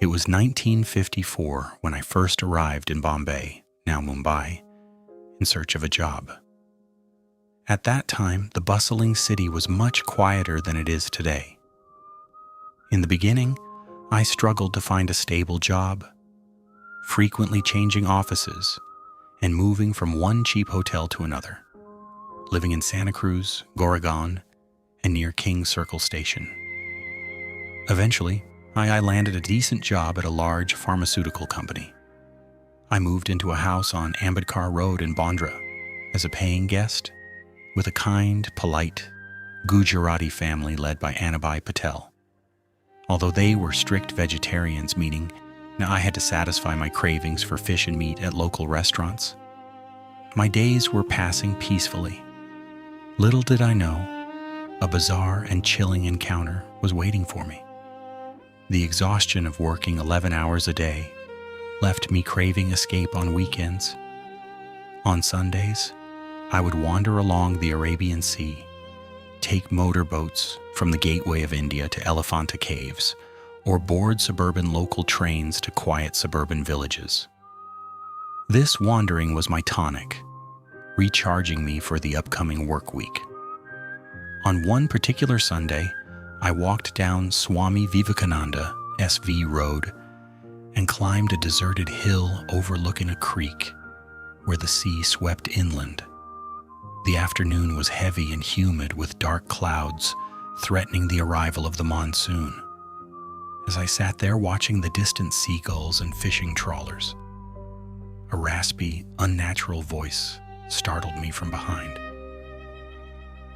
It was 1954 when I first arrived in Bombay, now Mumbai, in search of a job. At that time, the bustling city was much quieter than it is today. In the beginning, I struggled to find a stable job, frequently changing offices and moving from one cheap hotel to another, living in Santa Cruz, Goregaon, and near King Circle Station. Eventually, I landed a decent job at a large pharmaceutical company. I moved into a house on Ambedkar Road in Bandra as a paying guest with a kind, polite Gujarati family led by Anabai Patel. Although they were strict vegetarians, meaning I had to satisfy my cravings for fish and meat at local restaurants, my days were passing peacefully. Little did I know, a bizarre and chilling encounter was waiting for me. The exhaustion of working 11 hours a day left me craving escape on weekends. On Sundays, I would wander along the Arabian Sea, take motorboats from the gateway of India to Elephanta Caves, or board suburban local trains to quiet suburban villages. This wandering was my tonic, recharging me for the upcoming work week. On one particular Sunday, I walked down Swami Vivekananda SV Road and climbed a deserted hill overlooking a creek where the sea swept inland. The afternoon was heavy and humid with dark clouds threatening the arrival of the monsoon. As I sat there watching the distant seagulls and fishing trawlers, a raspy, unnatural voice startled me from behind.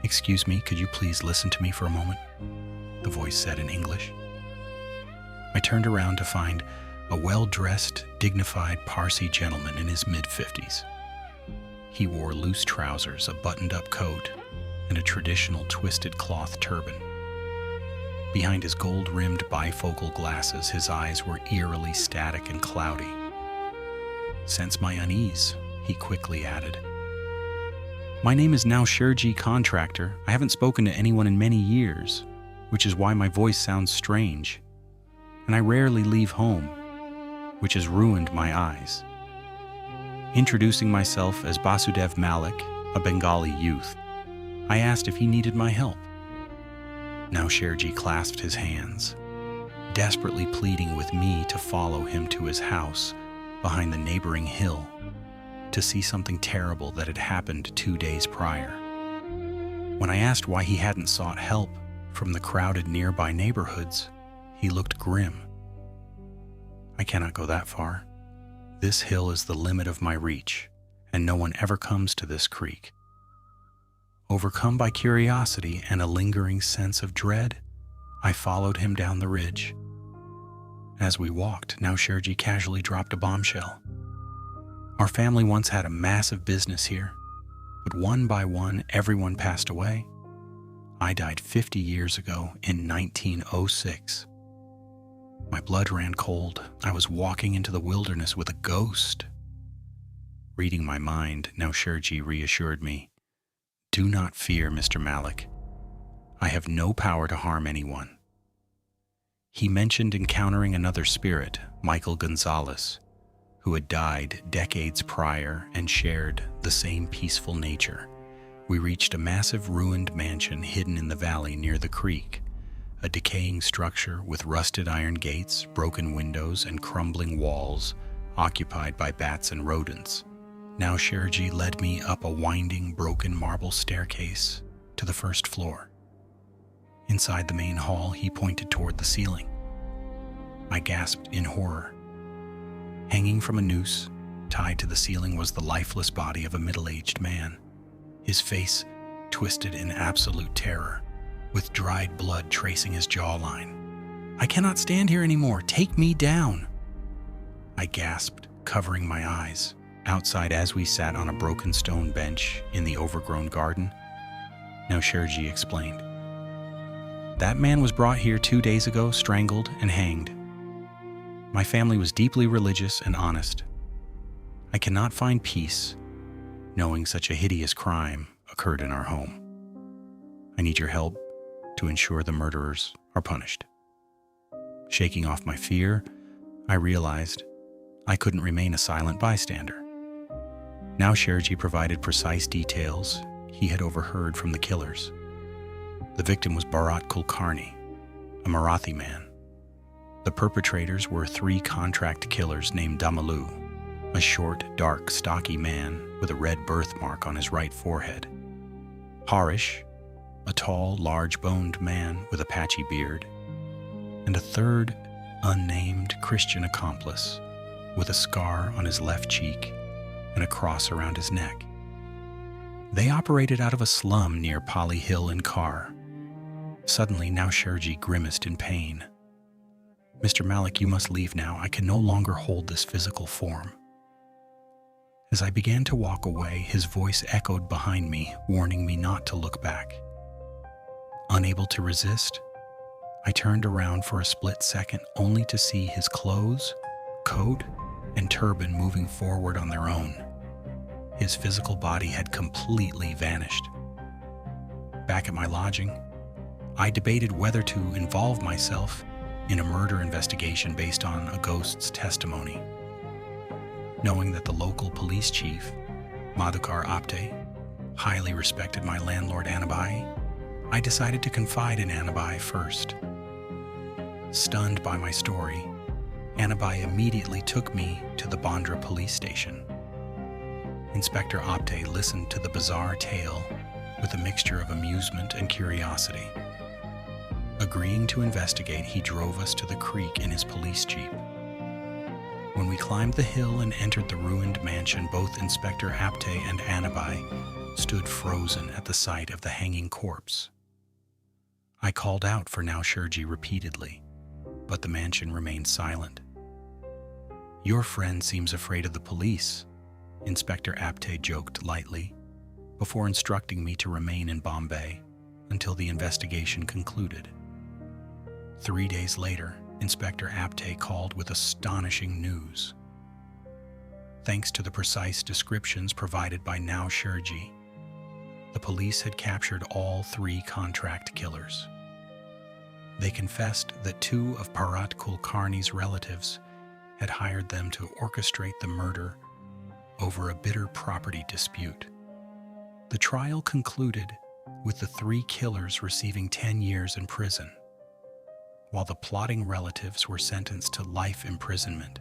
"Excuse me, could you please listen to me for a moment?" the voice said in English. I turned around to find a well-dressed, dignified Parsi gentleman in his mid-50s. He wore loose trousers, a buttoned-up coat, and a traditional twisted cloth turban. Behind his gold-rimmed bifocal glasses, his eyes were eerily static and cloudy. "Sense my unease," he quickly added. "My name is Nowsherji, contractor. I haven't spoken to anyone in many years, which is why my voice sounds strange. And I rarely leave home, which has ruined my eyes." Introducing myself as Basudev Malik, a Bengali youth, I asked if he needed my help. Nowsherji clasped his hands, desperately pleading with me to follow him to his house behind the neighboring hill to see something terrible that had happened 2 days prior. When I asked why he hadn't sought help from the crowded nearby neighborhoods, he looked grim. "I cannot go that far. This hill is the limit of my reach, and no one ever comes to this creek." Overcome by curiosity and a lingering sense of dread, I followed him down the ridge. As we walked, Nowsherji casually dropped a bombshell. "Our family once had a massive business here, but one by one, everyone passed away. I died 50 years ago in 1906. My blood ran cold. I was walking into the wilderness with a ghost." Reading my mind, Nowsherji reassured me. "Do not fear, Mr. Malik. I have no power to harm anyone." He mentioned encountering another spirit, Michael Gonzalez, who had died decades prior and shared the same peaceful nature. We reached a massive ruined mansion hidden in the valley near the creek, a decaying structure with rusted iron gates, broken windows, and crumbling walls occupied by bats and rodents. Nowsherji led me up a winding, broken marble staircase to the first floor. Inside the main hall, he pointed toward the ceiling. I gasped in horror. Hanging from a noose, tied to the ceiling, was the lifeless body of a middle-aged man, his face twisted in absolute terror, with dried blood tracing his jawline. "I cannot stand here anymore. Take me down," I gasped, covering my eyes. Outside, as we sat on a broken stone bench in the overgrown garden, Nowsherji explained. "That man was brought here 2 days ago, strangled and hanged. My family was deeply religious and honest. I cannot find peace knowing such a hideous crime occurred in our home. I need your help to ensure the murderers are punished." Shaking off my fear, I realized I couldn't remain a silent bystander. Nowsherji provided precise details he had overheard from the killers. The victim was Bharat Kulkarni, a Marathi man. The perpetrators were 3 contract killers named Damalu, a short, dark, stocky man with a red birthmark on his right forehead; Harish, a tall, large-boned man with a patchy beard; and a third, unnamed Christian accomplice with a scar on his left cheek and a cross around his neck. They operated out of a slum near Pali Hill in Khar. Suddenly, Nowsherji grimaced in pain. "Mr. Malik, you must leave now. I can no longer hold this physical form." As I began to walk away, his voice echoed behind me, warning me not to look back. Unable to resist, I turned around for a split second, only to see his clothes, coat, and turban moving forward on their own. His physical body had completely vanished. Back at my lodging, I debated whether to involve myself in a murder investigation based on a ghost's testimony. Knowing that the local police chief, Madhukar Apte, highly respected my landlord Anabai, I decided to confide in Anabai first. Stunned by my story, Anabai immediately took me to the Bandra police station. Inspector Apte listened to the bizarre tale with a mixture of amusement and curiosity. Agreeing to investigate, he drove us to the creek in his police jeep. When we climbed the hill and entered the ruined mansion, both Inspector Apte and Anabai stood frozen at the sight of the hanging corpse. I called out for Nowsherji repeatedly, but the mansion remained silent. "Your friend seems afraid of the police," Inspector Apte joked lightly, before instructing me to remain in Bombay until the investigation concluded. 3 days later, Inspector Apte called with astonishing news. Thanks to the precise descriptions provided by Nowsherji, the police had captured all 3 contract killers. They confessed that 2 of Bharat Kulkarni's relatives had hired them to orchestrate the murder over a bitter property dispute. The trial concluded with the 3 killers receiving 10 years in prison, while the plotting relatives were sentenced to life imprisonment.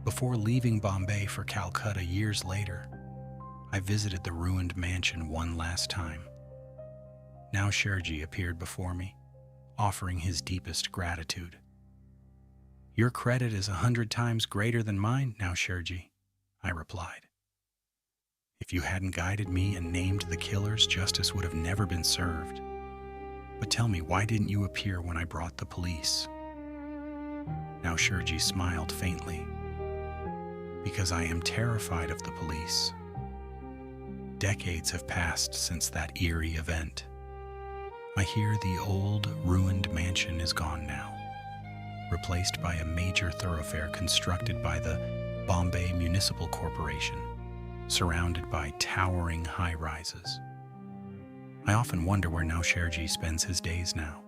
Before leaving Bombay for Calcutta years later, I visited the ruined mansion one last time. Nowsherji appeared before me, offering his deepest gratitude. "Your credit is 100 times greater than mine, Nowsherji," I replied. "If you hadn't guided me and named the killers, justice would have never been served. But tell me, why didn't you appear when I brought the police?" Nowsherji smiled faintly. "Because I am terrified of the police. Decades have passed since that eerie event. I hear the old, ruined mansion is gone now, replaced by a major thoroughfare constructed by the Bombay Municipal Corporation, surrounded by towering high-rises. I often wonder where Nowsherji spends his days now.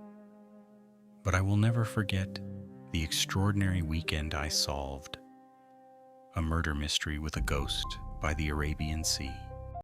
But I will never forget the extraordinary weekend I solved. A murder mystery with a ghost by the Arabian Sea.